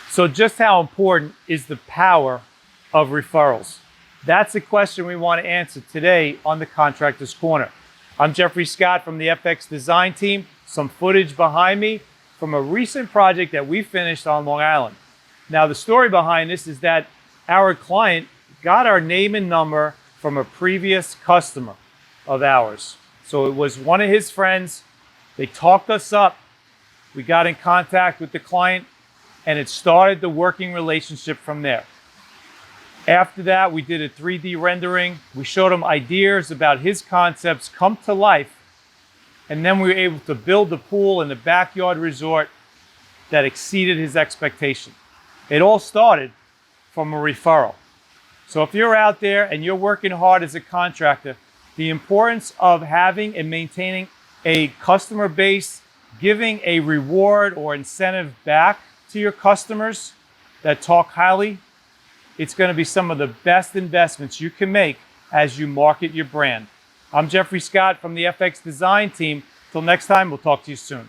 So just how important is the power of referrals? That's a question we want to answer today on the Contractor's Corner. I'm Jeffrey Scott from the FX Design Team. Some footage behind me from a recent project that we finished on Long Island. Now, the story behind this is that our client got our name and number from a previous customer of ours. So it was one of his friends. They talked us up. We got in contact with the client, and it started the working relationship from there. After that, we did a 3D rendering. We showed him ideas about his concepts come to life. And then we were able to build the pool in the backyard resort that exceeded his expectation. It all started from a referral. So if you're out there and you're working hard as a contractor, the importance of having and maintaining a customer base, giving a reward or incentive back to your customers that talk highly, it's going to be some of the best investments you can make as you market your brand. I'm Jeffrey Scott from the FX Design Team. Till next time, we'll talk to you soon.